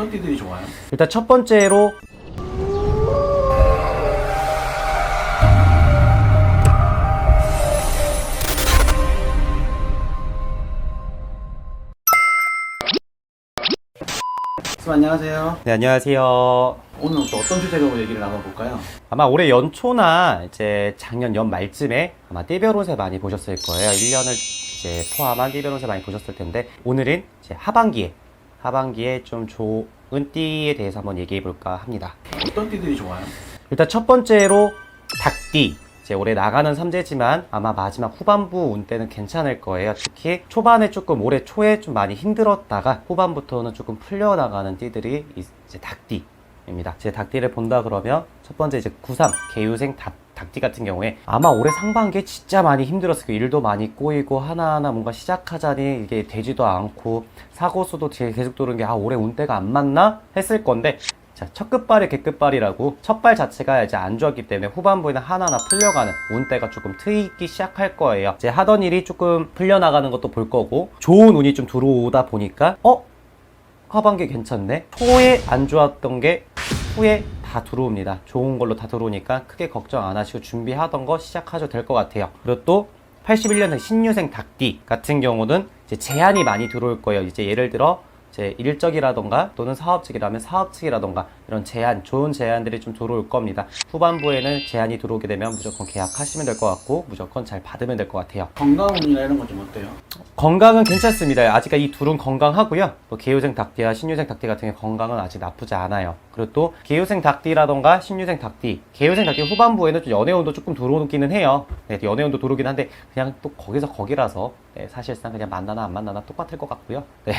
어떤 띠들이 좋아요? 일단 첫 번째로 선생님 안녕하세요. 네, 안녕하세요. 오늘 또 어떤 주제로 얘기를 나눠볼까요? 아마 올해 연초나 이제 작년 연 말쯤에 아마 띠별 운세 많이 보셨을 거예요. 1년을 이제 포함한 띠별 운세 많이 보셨을 텐데, 오늘은 이제 하반기에 좀 좋은 띠에 대해서 한번 얘기해 볼까 합니다. 어떤 띠들이 좋아요? 일단 첫 번째로 닭띠. 이제 올해 나가는 삼재지만 아마 마지막 후반부 운 때는 괜찮을 거예요. 특히 초반에 조금 올해 초에 좀 많이 힘들었다가 후반부터는 조금 풀려나가는 띠들이 이제 닭띠입니다. 제 닭띠를 본다 그러면 첫 번째 이제 93 개유생 닭띠 같은 경우에 아마 올해 상반기에 진짜 많이 힘들었을 거예요. 일도 많이 꼬이고 하나하나 뭔가 시작하자니 이게 되지도 않고 사고수도 계속 도는 게 올해 운때가 안 맞나 했을 건데, 자, 첫 끝발이 개끝발이라고 첫 발 자체가 이제 안 좋았기 때문에 후반부에는 하나하나 풀려가는 운때가 조금 트이기 시작할 거예요. 이제 하던 일이 조금 풀려나가는 것도 볼 거고, 좋은 운이 좀 들어오다 보니까 하반기 괜찮네? 초에 안 좋았던 게 후에 다 들어옵니다. 좋은 걸로 다 들어오니까 크게 걱정 안 하시고 준비하던 거 시작하셔도 될 것 같아요. 그리고 또 81년생 신유생 닭띠 같은 경우는 이제 제한이 많이 들어올 거예요. 이제 예를 들어 제 일적이라던가 또는 사업적이라면 사업측이라던가 이런 제한, 좋은 제한들이 좀 들어올 겁니다. 후반부에는 제한이 들어오게 되면 무조건 계약하시면 될 것 같고 무조건 잘 받으면 될 것 같아요. 건강운이나 이런 건 좀 어때요? 건강은 괜찮습니다. 아직 이 둘은 건강하고요. 또 개유생 닭띠와 신유생 닭띠 같은 경우 건강은 아직 나쁘지 않아요. 그리고 또 개유생 닭띠라던가 신유생 닭띠, 개유생 닭띠 후반부에는 좀 연애운도 조금 들어오기는 해요. 네, 연애운도 들어오긴 한데 그냥 또 거기서 네, 사실상 그냥 만나나 안 만나나 똑같을 것 같고요. 네.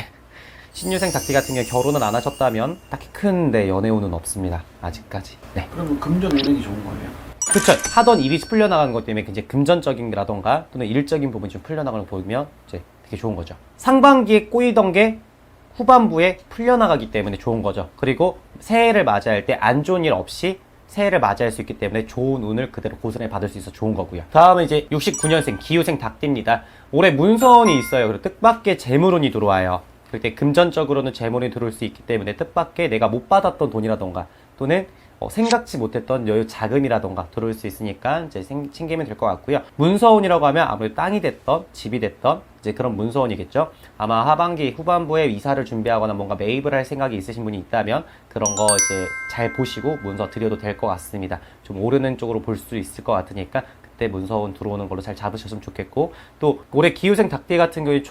신유생 닭띠 같은 경우 결혼을 안 하셨다면 딱히 큰 연애운은 없습니다. 아직까지. 네. 그러면 금전 운행이 좋은 거예요? 그쵸. 하던 일이 풀려나가는 것 때문에 이제 금전적인라던가 또는 일적인 부분이 좀 풀려나가는 거 보면 이제 되게 좋은 거죠. 상반기에 꼬이던 게 후반부에 풀려나가기 때문에 좋은 거죠. 그리고 새해를 맞이할 때 안 좋은 일 없이 새해를 맞이할 수 있기 때문에 좋은 운을 그대로 고스란히 받을 수 있어 좋은 거고요. 다음은 이제 69년생 기후생 닭띠입니다. 올해 문서운이 있어요. 그리고 뜻밖의 재물운이 들어와요. 그때 금전적으로는 재물이 들어올 수 있기 때문에 뜻밖의 내가 못 받았던 돈이라던가 또는 생각지 못했던 여유 자금이라던가 들어올 수 있으니까 이제 챙기면 될 것 같고요. 문서운이라고 하면 아무래도 땅이 됐던 집이 됐던 이제 그런 문서운이겠죠. 아마 하반기 후반부에 이사를 준비하거나 뭔가 매입을 할 생각이 있으신 분이 있다면 그런 거 이제 잘 보시고 문서 드려도 될 것 같습니다. 좀 오르는 쪽으로 볼 수 있을 것 같으니까 그때 문서운 들어오는 걸로 잘 잡으셨으면 좋겠고, 또 올해 기후생 닭띠 같은 경우에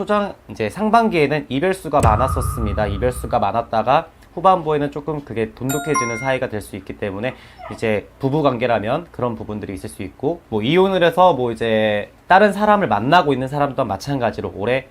이제 상반기에는 이별수가 많았었습니다. 이별수가 많았다가 후반부에는 조금 그게 돈독해지는 사이가 될 수 있기 때문에 이제 부부관계라면 그런 부분들이 있을 수 있고, 뭐 이혼을 해서 뭐 이제 다른 사람을 만나고 있는 사람도 마찬가지로 올해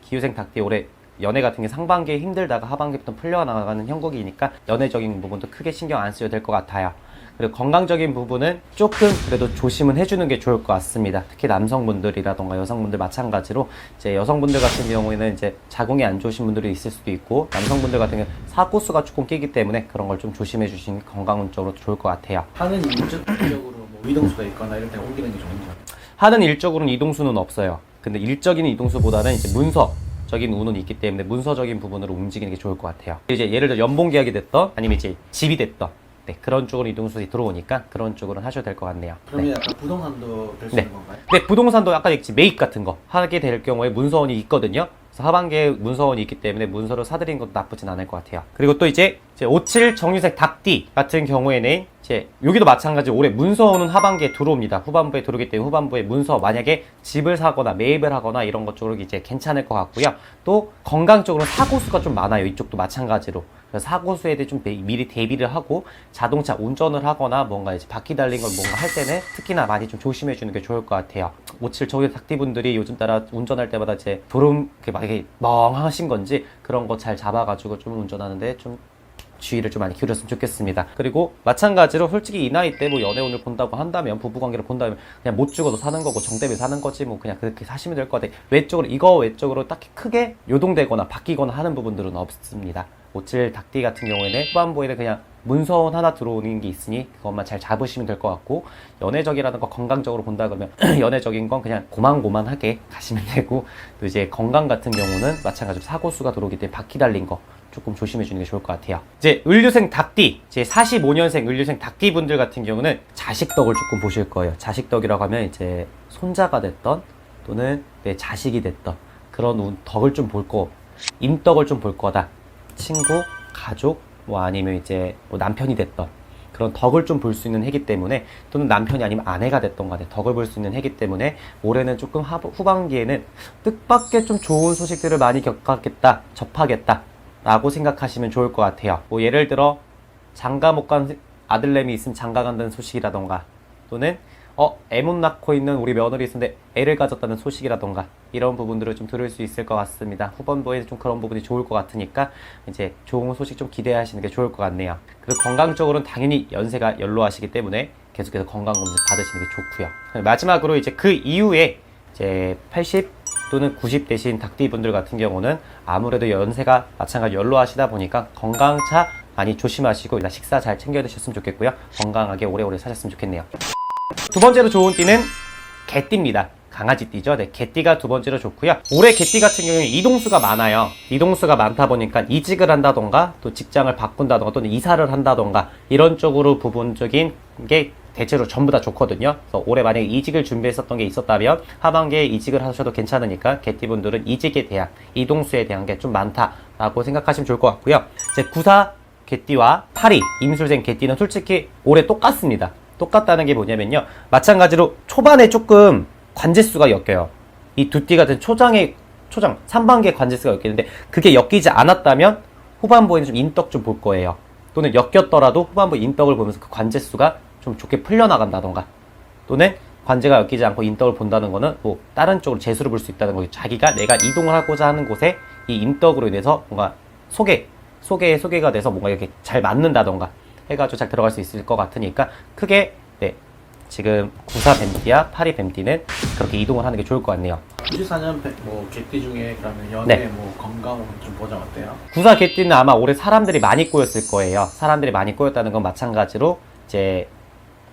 기후생 닭띠 올해 연애 같은 게 상반기에 힘들다가 하반기부터 풀려나가는 형국이니까 연애적인 부분도 크게 신경 안 쓰셔도 될 것 같아요. 그리고 건강적인 부분은 조금 그래도 조심은 해주는 게 좋을 것 같습니다. 특히 남성분들이라던가 여성분들 마찬가지로 이제 여성분들 같은 경우에는 이제 자궁이 안 좋으신 분들이 있을 수도 있고, 남성분들 같은 경우는 사고수가 조금 끼기 때문에 그런 걸 좀 조심해 주시는 건강운적으로 좋을 것 같아요. 하는 일적으로 뭐 이동수가 있거나 이럴 때 옮기는 게 좋은 거예요? 하는 일적으로는 이동수는 없어요. 근데 일적인 이동수보다는 이제 문서적인 운은 있기 때문에 문서적인 부분으로 움직이는 게 좋을 것 같아요. 이제 예를 들어 연봉 계약이 됐던 아니면 이제 집이 됐던 네, 그런 쪽으로 이동수이 들어오니까 그런 쪽으로 하셔도 될 것 같네요. 그러면 네. 약간 부동산도 될 수 네. 있는 건가요? 네, 부동산도 아까 얘기했지 매입 같은 거 하게 될 경우에 문서원이 있거든요. 그래서 하반기에 문서원이 있기 때문에 문서를 사드리는 것도 나쁘진 않을 것 같아요. 그리고 또 이제 57 정유생 닭띠 같은 경우에는 이제 여기도 마찬가지로 올해 문서원은 하반기에 들어옵니다. 후반부에 들어오기 때문에 후반부에 문서 만약에 집을 사거나 매입을 하거나 이런 것 쪽으로 이제 괜찮을 것 같고요. 또 건강 적으로 사고수가 좀 많아요. 이쪽도 마찬가지로. 그래서 사고수에 대해 좀 미리 대비를 하고 자동차 운전을 하거나 뭔가 이제 바퀴 달린 걸 뭔가 할 때는 특히나 많이 좀 조심해 주는 게 좋을 것 같아요. 57 정유생 닭띠분들이 요즘 따라 운전할 때마다 이제 막 이렇게 멍하신 건지 그런 거 잘 잡아가지고 좀 운전하는데 좀 주의를 좀 많이 기울였으면 좋겠습니다. 그리고 마찬가지로 솔직히 이 나이 때 뭐 연애운을 본다고 한다면 부부관계를 본다면 그냥 못 죽어도 사는 거고 정 때문에 사는 거지 뭐 그냥 그렇게 사시면 될 것 같아요. 외적으로 딱히 크게 요동되거나 바뀌거나 하는 부분들은 없습니다. 57 닭띠 같은 경우에는 후반부에는 그냥 문서운 하나 들어오는 게 있으니 그것만 잘 잡으시면 될 것 같고, 연애적이라는 거 건강적으로 본다 그러면 연애적인 건 그냥 고만고만하게 가시면 되고, 또 이제 건강 같은 경우는 마찬가지로 사고수가 들어오기 때문에 바퀴 달린 거 조금 조심해 주는 게 좋을 것 같아요. 이제 을류생 닭띠, 이제 45년생 을류생 닭띠 분들 같은 경우는 자식덕을 조금 보실 거예요. 자식덕이라고 하면 이제 손자가 됐던 또는 내 자식이 됐던 그런 덕을 좀 볼 거, 임덕을 좀 볼 거다. 친구, 가족, 뭐 아니면 이제 뭐 남편이 됐던 그런 덕을 좀 볼 수 있는 해기 때문에, 또는 남편이 아니면 아내가 됐던 간에 덕을 볼 수 있는 해기 때문에 올해는 조금 후반기에는 뜻밖의 좀 좋은 소식들을 많이 겪겠다, 접하겠다 라고 생각하시면 좋을 것 같아요. 뭐 예를 들어 장가 못 간 아들내미 있으면 장가 간다는 소식이라던가, 또는 애 못 낳고 있는 우리 며느리 있는데 애를 가졌다는 소식이라던가, 이런 부분들을 좀 들을 수 있을 것 같습니다. 후반부에 좀 그런 부분이 좋을 것 같으니까 이제 좋은 소식 좀 기대하시는 게 좋을 것 같네요. 그리고 건강적으로는 당연히 연세가 연로하시기 때문에 계속해서 건강검진 받으시는 게 좋고요. 마지막으로 이제 그 이후에 이제 80 또는 90 되신 닭띠 분들 같은 경우는 아무래도 연세가 마찬가지로 연로하시다 보니까 건강차 많이 조심하시고 일단 식사 잘 챙겨 드셨으면 좋겠고요. 건강하게 오래오래 사셨으면 좋겠네요. 두 번째로 좋은 띠는 개띠입니다. 강아지띠죠. 네, 개띠가 두 번째로 좋고요. 올해 개띠 같은 경우는 이동수가 많아요. 이동수가 많다 보니까 이직을 한다던가 또 직장을 바꾼다던가 또는 이사를 한다던가 이런 쪽으로 부분적인 게 대체로 전부 다 좋거든요. 그래서 올해 만약에 이직을 준비했었던 게 있었다면 하반기에 이직을 하셔도 괜찮으니까 개띠분들은 이직에 대한, 이동수에 대한 게 좀 많다라고 생각하시면 좋을 것 같고요. 이제 94 개띠와 82 임술생 개띠는 솔직히 올해 똑같습니다. 똑같다는 게 뭐냐면요, 마찬가지로 초반에 조금 관제수가 엮여요. 이 두 띠 같은 초장 상반기에 관제수가 엮이는데, 그게 엮이지 않았다면 후반부에는 좀 인덕 좀 볼 거예요. 또는 엮였더라도 후반부 인덕을 보면서 그 관제수가 좀 좋게 풀려나간다던가, 또는 관제가 엮이지 않고 인덕을 본다는 거는 뭐 다른 쪽으로 재수를 볼 수 있다는 거죠. 자기가 내가 이동을 하고자 하는 곳에 이 인덕으로 인해서 뭔가 소개가 돼서 뭔가 이렇게 잘 맞는다던가 해가지고 잘 들어갈 수 있을 것 같으니까 크게, 네, 지금 94 뱀띠와 82 뱀띠는 그렇게 이동을 하는 게 좋을 것 같네요. 94년 뭐 개띠 중에 그러면 연애 네. 뭐 건강 좀 보장 어때요? 94 개띠는 아마 올해 사람들이 많이 꼬였을 거예요. 사람들이 많이 꼬였다는 건 마찬가지로 이제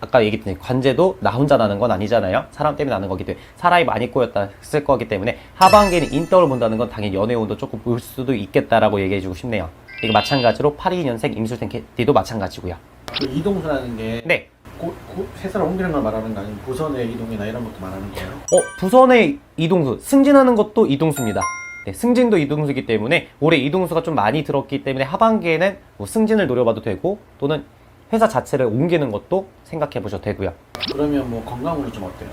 아까 얘기했던 관제도 나 혼자 나는 건 아니잖아요. 사람 때문에 나는 거기 때문에 사람이 많이 꼬였다 했을 거기 때문에 하반기에는 인덕을 본다는 건 당연히 연애운도 조금 볼 수도 있겠다라고 얘기해주고 싶네요. 이거 마찬가지로 82년생 임술생 개띠도 마찬가지고요. 그 이동수라는 게 네. 회사를 옮기는 걸 말하는 거 아니면 부선의 이동이나 이런 것도 말하는 거예요? 부선의 이동수, 승진하는 것도 이동수입니다. 네, 승진도 이동수이기 때문에 올해 이동수가 좀 많이 들었기 때문에 하반기에는 뭐 승진을 노려봐도 되고, 또는 회사 자체를 옮기는 것도 생각해 보셔도 되고요. 그러면 뭐 건강운이 좀 어때요?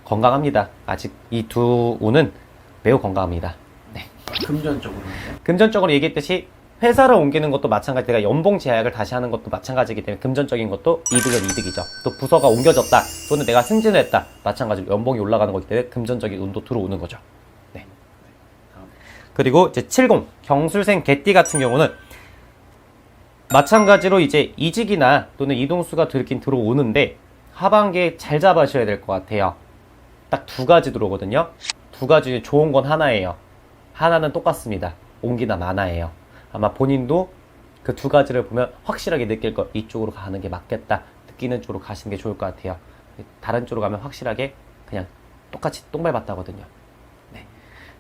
건강합니다. 아직 이 두 운은 매우 건강합니다. 네. 금전적으로는요? 금전적으로 얘기했듯이 회사를 옮기는 것도 마찬가지, 내가 연봉 제약을 다시 하는 것도 마찬가지이기 때문에 금전적인 것도 이득은 이득이죠. 또 부서가 옮겨졌다, 또는 내가 승진을 했다, 마찬가지로 연봉이 올라가는 거기 때문에 금전적인 운도 들어오는 거죠. 네. 그리고 이제 70 경술생 개띠 같은 경우는 마찬가지로 이제 이직이나 또는 이동수가 들긴 들어오는데 하반기에 잘 잡아셔야 될 것 같아요. 딱 두 가지 들어오거든요. 두 가지 중에 좋은 건 하나예요. 하나는 똑같습니다. 옹기나 마나예요. 아마 본인도 그 두 가지를 보면 확실하게 느낄 거, 이쪽으로 가는 게 맞겠다 느끼는 쪽으로 가시는 게 좋을 것 같아요. 다른 쪽으로 가면 확실하게 그냥 똑같이 똥 밟았다거든요. 네.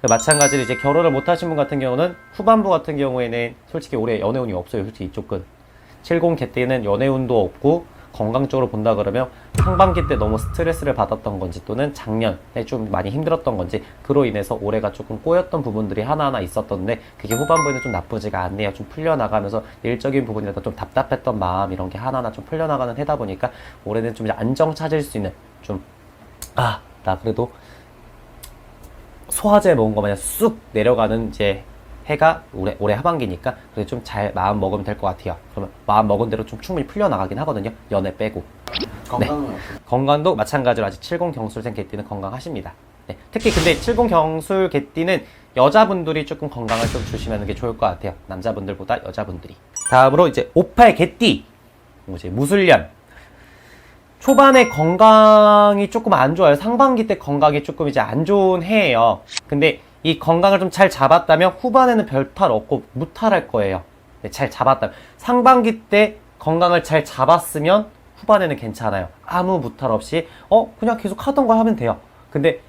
마찬가지로 이제 결혼을 못 하신 분 같은 경우는 후반부 같은 경우에는 솔직히 올해 연애운이 없어요. 솔직히 이쪽은 70 개띠는 연애운도 없고, 건강적으로 본다 그러면 상반기 때 너무 스트레스를 받았던 건지, 또는 작년에 좀 많이 힘들었던 건지, 그로 인해서 올해가 조금 꼬였던 부분들이 하나하나 있었던데 그게 후반부에는 좀 나쁘지가 않네요. 좀 풀려나가면서 일적인 부분이라도 좀 답답했던 마음, 이런 게 하나하나 좀 풀려나가는 해다 보니까 올해는 좀 이제 안정 찾을 수 있는, 좀 나 그래도 소화제 먹은 거 마냥 쑥 내려가는 이제 해가 올해 하반기니까 그래 좀 잘 마음 먹으면 될 것 같아요. 그러면 마음 먹은 대로 좀 충분히 풀려나가긴 하거든요. 연애 빼고. 건강은 네. 어때요? 건강도 마찬가지로 아직 70 경술생 개띠는 건강하십니다. 네. 특히 근데 70 경술 개띠는 여자분들이 조금 건강을 좀 조심하는 게 좋을 것 같아요. 남자분들보다 여자분들이. 다음으로 이제 58 개띠, 이제 무술년. 초반에 건강이 조금 안 좋아요. 상반기 때 건강이 조금 이제 안 좋은 해예요. 근데 이 건강을 좀 잘 잡았다면 후반에는 별탈 없고 무탈할 거예요. 네, 잘 잡았다면. 상반기 때 건강을 잘 잡았으면 후반에는 괜찮아요. 아무 무탈 없이 그냥 계속 하던 거 하면 돼요. 근데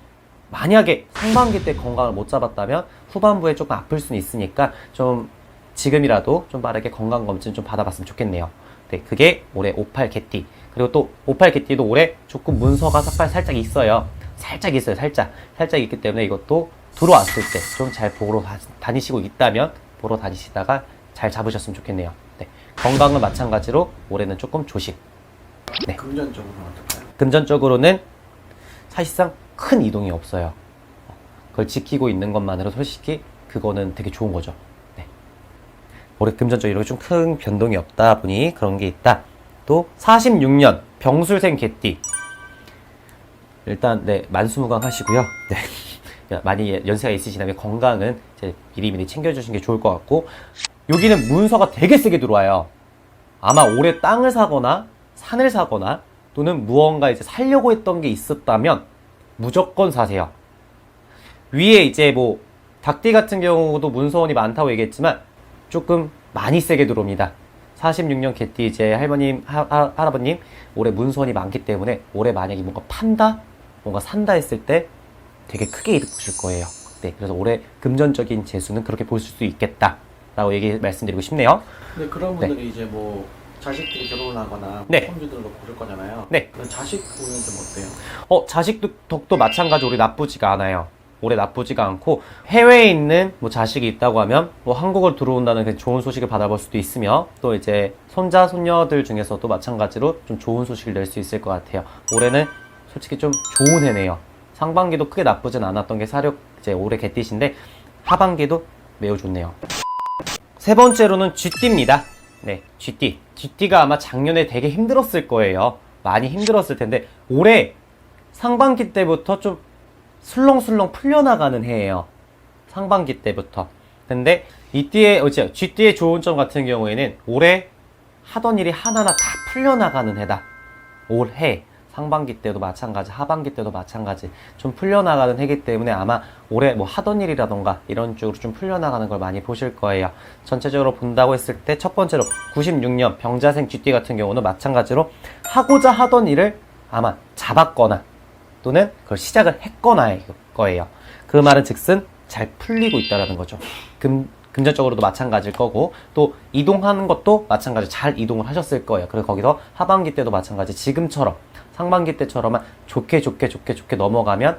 만약에 상반기 때 건강을 못 잡았다면 후반부에 조금 아플 수는 있으니까 좀 지금이라도 좀 빠르게 건강검진 좀 받아봤으면 좋겠네요. 네, 그게 올해 58 개띠. 그리고 또 58 개띠도 올해 조금 문서가 살짝 있어요. 살짝 있어요. 살짝 있기 때문에 이것도 들어왔을 때 좀 잘 보러 다니시고 있다면 보러 다니시다가 잘 잡으셨으면 좋겠네요. 네, 건강은 마찬가지로 올해는 조금 조심. 네. 금전적으로는 어떨까요? 금전적으로는 사실상 큰 이동이 없어요. 그걸 지키고 있는 것만으로 솔직히 그거는 되게 좋은 거죠. 네. 올해 금전적으로 좀 큰 변동이 없다 보니 그런 게 있다. 또 46년 병술생 개띠. 일단 네, 만수무강 하시고요. 네. 많이 연세가 있으시다면 건강은 이제 미리미리 챙겨주시는 게 좋을 것 같고, 여기는 문서가 되게 세게 들어와요. 아마 올해 땅을 사거나 산을 사거나 또는 무언가 이제 살려고 했던 게 있었다면 무조건 사세요. 위에 이제 뭐 닭띠 같은 경우도 문서원이 많다고 얘기했지만 조금 많이 세게 들어옵니다. 46년 개띠 이제 할머님, 할아버님 올해 문서원이 많기 때문에 올해 만약에 뭔가 판다, 뭔가 산다 했을 때 되게 크게 이득 보실 거예요. 네, 그래서 올해 금전적인 재수는 그렇게 보실 수 있겠다라고 말씀드리고 싶네요. 근데 그런 분들이 이제 뭐 자식들이 결혼을 하거나 네. 손주들도 고를 거잖아요. 네. 그럼 자식 보면 좀 어때요? 자식도 덕도 마찬가지 올해 나쁘지가 않아요. 올해 나쁘지가 않고, 해외에 있는 뭐 자식이 있다고 하면 뭐 한국을 들어온다는 그 좋은 소식을 받아볼 수도 있으며, 또 이제 손자 손녀들 중에서도 마찬가지로 좀 좋은 소식을 낼 수 있을 것 같아요. 올해는 솔직히 좀 좋은 해네요. 상반기도 크게 나쁘진 않았던 게 이제 올해 개띠신데 하반기도 매우 좋네요. 세 번째로는 쥐띠입니다. 네, 쥐띠. 쥐띠가 아마 작년에 되게 힘들었을 거예요. 많이 힘들었을 텐데 올해 상반기 때부터 좀 술렁술렁 풀려나가는 해예요. 상반기 때부터. 근데 쥐띠의 좋은 점 같은 경우에는 올해 하던 일이 하나하나 다 풀려나가는 해다. 올해 상반기 때도 마찬가지, 하반기 때도 마찬가지 좀 풀려나가는 해기 때문에 아마 올해 뭐 하던 일이라던가 이런 쪽으로 좀 풀려나가는 걸 많이 보실 거예요. 전체적으로 본다고 했을 때 첫 번째로 96년 병자생 쥐띠 같은 경우는 마찬가지로 하고자 하던 일을 아마 잡았거나 또는 그걸 시작을 했거나 할 거예요. 그 말은 즉슨 잘 풀리고 있다는 거죠. 금전적으로도 마찬가지일 거고, 또 이동하는 것도 마찬가지 잘 이동을 하셨을 거예요. 그리고 거기서 하반기 때도 마찬가지 지금처럼 상반기 때처럼만 좋게 넘어가면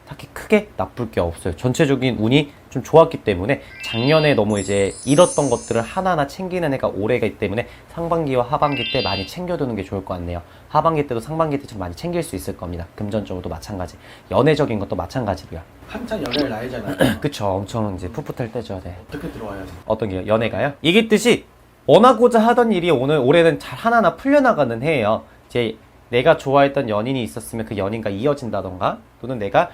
딱히 크게 나쁠 게 없어요. 전체적인 운이 좀 좋았기 때문에 작년에 너무 이제 잃었던 것들을 하나하나 챙기는 해가 올해이기 때문에 상반기와 하반기 때 많이 챙겨두는 게 좋을 것 같네요. 하반기 때도 상반기 때처럼 많이 챙길 수 있을 겁니다. 금전적으로도 마찬가지, 연애적인 것도 마찬가지고요. 한창 연애를 나이잖아요. 그쵸, 엄청 이제 풋풋할 때죠. 네. 어떻게 들어와요? 어떤 게요? 연애가요? 얘기했듯이 원하고자 하던 일이 올해는 잘 하나하나 풀려나가는 해예요. 이제 내가 좋아했던 연인이 있었으면 그 연인과 이어진다던가, 또는 내가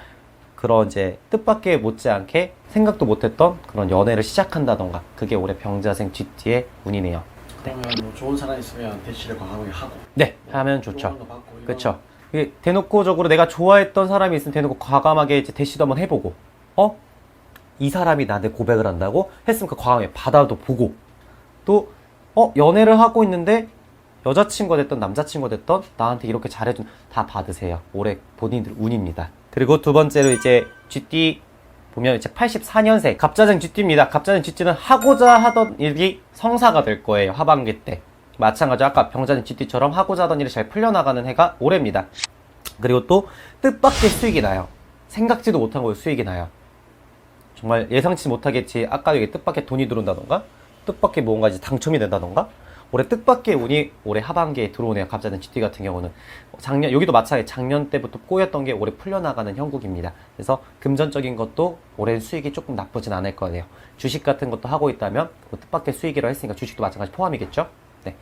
그런 이제 뜻밖의 못지않게 생각도 못했던 그런 연애를 시작한다던가, 그게 올해 병자생 쥐띠의 운이네요. 그러면 뭐 좋은 사람 있으면 대시를 과감하게 하고. 네, 하면 좋죠. 좋은 거 받고 이런 그쵸. 이게 대놓고적으로 내가 좋아했던 사람이 있으면 대놓고 과감하게 이제 대시도 한번 해보고, 이 사람이 나한테 고백을 한다고 했으면 그 과감하게 받아도 보고, 또 연애를 하고 있는데 여자친구가 됐던 남자친구가 됐던 나한테 이렇게 잘해준, 다 받으세요. 올해 본인들 운입니다. 그리고 두 번째로 이제 쥐띠 보면 이제 84년생 갑자생 쥐띠입니다. 갑자생 쥐띠는 하고자 하던 일이 성사가 될 거예요. 하반기 때 마찬가지 아까 병자생 쥐띠처럼 하고자 하던 일이 잘 풀려나가는 해가 올해입니다. 그리고 또 뜻밖의 수익이 나요. 생각지도 못한 거에 수익이 나요. 정말 예상치 못하겠지. 아까 여기 뜻밖의 돈이 들어온다던가, 뜻밖의 뭔가 이제 당첨이 된다던가, 올해 뜻밖의 운이 올해 하반기에 들어오네요. 갑자기 쥐띠 같은 경우는 여기도 마찬가지 작년 때부터 꼬였던 게 올해 풀려나가는 형국입니다. 그래서 금전적인 것도 올해 수익이 조금 나쁘진 않을 거예요. 주식 같은 것도 하고 있다면 그 뜻밖의 수익이라고 했으니까 주식도 마찬가지 포함이겠죠. 네.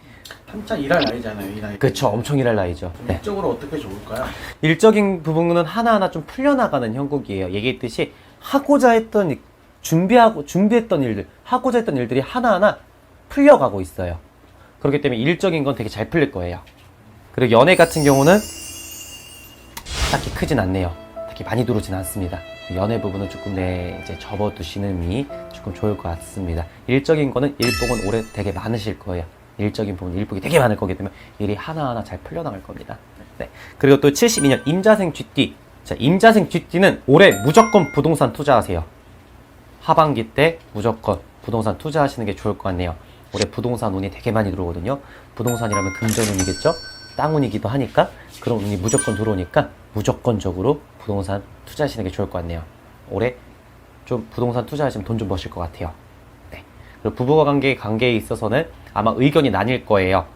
한창 일할 나이잖아요, 이 나이. 그쵸, 엄청 일할 나이죠. 좀 네. 일적으로 어떻게 좋을까요? 일적인 부분은 하나하나 좀 풀려나가는 형국이에요. 얘기했듯이 하고자 했던 준비했던 일들, 하고자 했던 일들이 하나하나 풀려가고 있어요. 그렇기 때문에 일적인 건 되게 잘 풀릴 거예요. 그리고 연애 같은 경우는 딱히 크진 않네요. 딱히 많이 들어오진 않습니다. 연애 부분은 조금 이제 접어두시는이 조금 좋을 것 같습니다. 일적인 거는 일복은 올해 되게 많으실 거예요. 일적인 부분, 일복이 되게 많을 거기 때문에 일이 하나하나 잘 풀려나갈 겁니다. 네. 그리고 또 72년 임자생 쥐띠. 자, 임자생 쥐띠는 올해 무조건 부동산 투자하세요. 하반기 때 무조건 부동산 투자하시는 게 좋을 것 같네요. 올해 부동산 운이 되게 많이 들어오거든요. 부동산이라면 금전운이겠죠? 땅운이기도 하니까 그런 운이 무조건 들어오니까 무조건적으로 부동산 투자하시는 게 좋을 것 같네요. 올해 좀 부동산 투자하시면 돈 좀 버실 것 같아요. 네. 그리고 부부가 관계에 있어서는 아마 의견이 나뉠 거예요.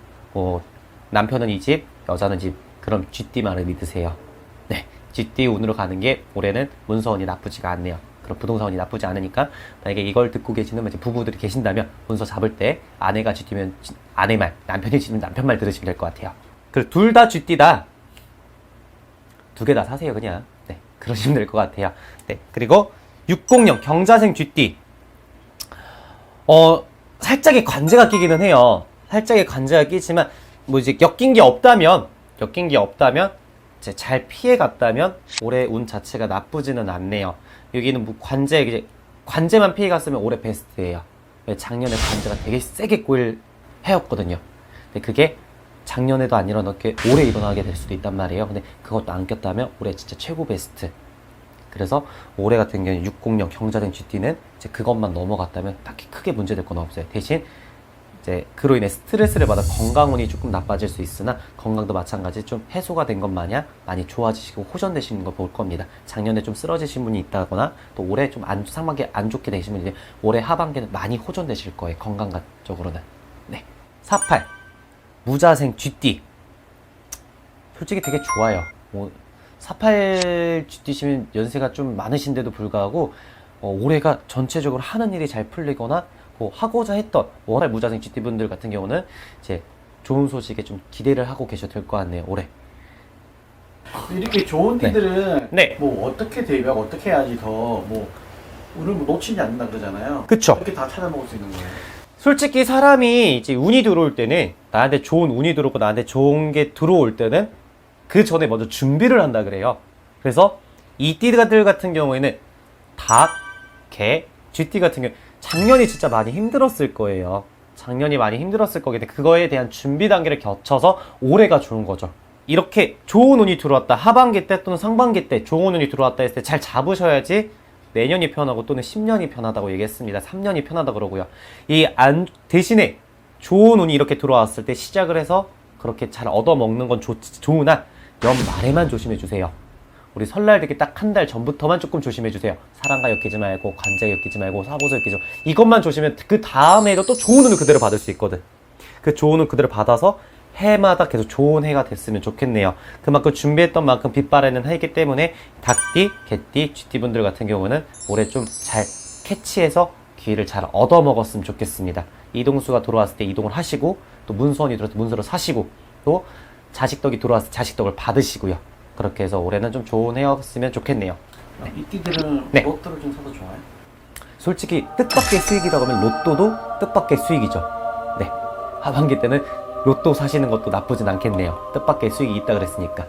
남편은 이 집, 여자는 집, 그럼 GD 말을 믿으세요. 네. GD 운으로 가는 게 올해는 문서운이 나쁘지가 않네요. 그럼 부동산운이 나쁘지 않으니까 만약에 이걸 듣고 계시는 이제 부부들이 계신다면 문서 잡을 때 아내가 GD면 아내 말, 남편이 GD면 남편 말 들으시면 될 것 같아요. 그리고 둘 다 GD다. 두 개 다 사세요, 그냥. 네. 그러시면 될 것 같아요. 네. 그리고 606 경자생 GD. 살짝의 관제가 끼기는 해요. 살짝의 관제가 끼지만, 이제 엮인 게 없다면, 이제 잘 피해 갔다면, 올해 운 자체가 나쁘지는 않네요. 여기는 뭐 관제만 피해 갔으면 올해 베스트예요. 작년에 관제가 되게 세게 꼬일 해였거든요. 근데 그게 작년에도 안 일어났게 올해 일어나게 될 수도 있단 말이에요. 근데 그것도 안 꼈다면 올해 진짜 최고 베스트. 그래서 올해 같은 경우는 606 경자생 GD는 이제 그것만 넘어갔다면 딱히 크게 문제될 건 없어요. 대신 이제 그로 인해 스트레스를 받아 건강운이 조금 나빠질 수 있으나 건강도 마찬가지 좀 해소가 된 것 마냥 많이 좋아지시고 호전되시는 거 볼 겁니다. 작년에 좀 쓰러지신 분이 있다거나 또 올해 좀 상반기 안 좋게 되신 분이 올해 하반기는 많이 호전되실 거예요. 건강적으로는. 네. 48 무자생 GD. 솔직히 되게 좋아요. 48 GD시면 연세가 좀 많으신데도 불구하고 올해가 전체적으로 하는 일이 잘 풀리거나 하고자 했던 워낙 무자생 GD 분들 같은 경우는 이제 좋은 소식에 좀 기대를 하고 계셔도 될 것 같네요. 올해. 이렇게 좋은 띠들은 네. 뭐 어떻게 대비하고 어떻게 해야지 더 운을 놓치지 않는다 그러잖아요. 그쵸. 이렇게 다 찾아먹을 수 있는 거예요. 솔직히 사람이 이제 운이 들어올 때는 나한테 좋은 운이 들어오고 나한테 좋은 게 들어올 때는 그 전에 먼저 준비를 한다 그래요. 그래서 이 띠들 같은 경우에는 닭, 개, 쥐띠 같은 경우 작년이 진짜 많이 힘들었을 거예요. 작년이 많이 힘들었을 거기 때문에 그거에 대한 준비 단계를 거쳐서 올해가 좋은 거죠. 이렇게 좋은 운이 들어왔다. 하반기 때 또는 상반기 때 좋은 운이 들어왔다 했을 때 잘 잡으셔야지 내년이 편하고 또는 10년이 편하다고 얘기했습니다. 3년이 편하다 그러고요. 대신에 좋은 운이 이렇게 들어왔을 때 시작을 해서 그렇게 잘 얻어먹는 건 좋으나 연말에만 조심해주세요. 우리 설날 되기 딱 한 달 전부터만 조금 조심해주세요. 사랑과 엮이지 말고 관제가 엮이지 말고 사고서 엮이지 말고 이것만 조심하면 그 다음에도 또 좋은 운을 그대로 받을 수 있거든. 그 좋은 운 그대로 받아서 해마다 계속 좋은 해가 됐으면 좋겠네요. 그만큼 준비했던 만큼 빗바라는 해이기 때문에 닭띠, 개띠, 쥐띠 분들 같은 경우는 올해 좀 잘 캐치해서 기회를 잘 얻어먹었으면 좋겠습니다. 이동수가 들어왔을 때 이동을 하시고 또 문서원이 들어왔을 때 문서를 사시고 또 자식덕이 들어왔을 때 자식덕을 받으시고요. 그렇게 해서 올해는 좀 좋은 해였으면 좋겠네요. 네. 이 띠들은 네. 로또를 좀 사도 좋아요? 솔직히 뜻밖의 수익이라고 하면 로또도 뜻밖의 수익이죠. 네. 하반기 때는 로또 사시는 것도 나쁘진 않겠네요. 뜻밖의 수익이 있다 그랬으니까.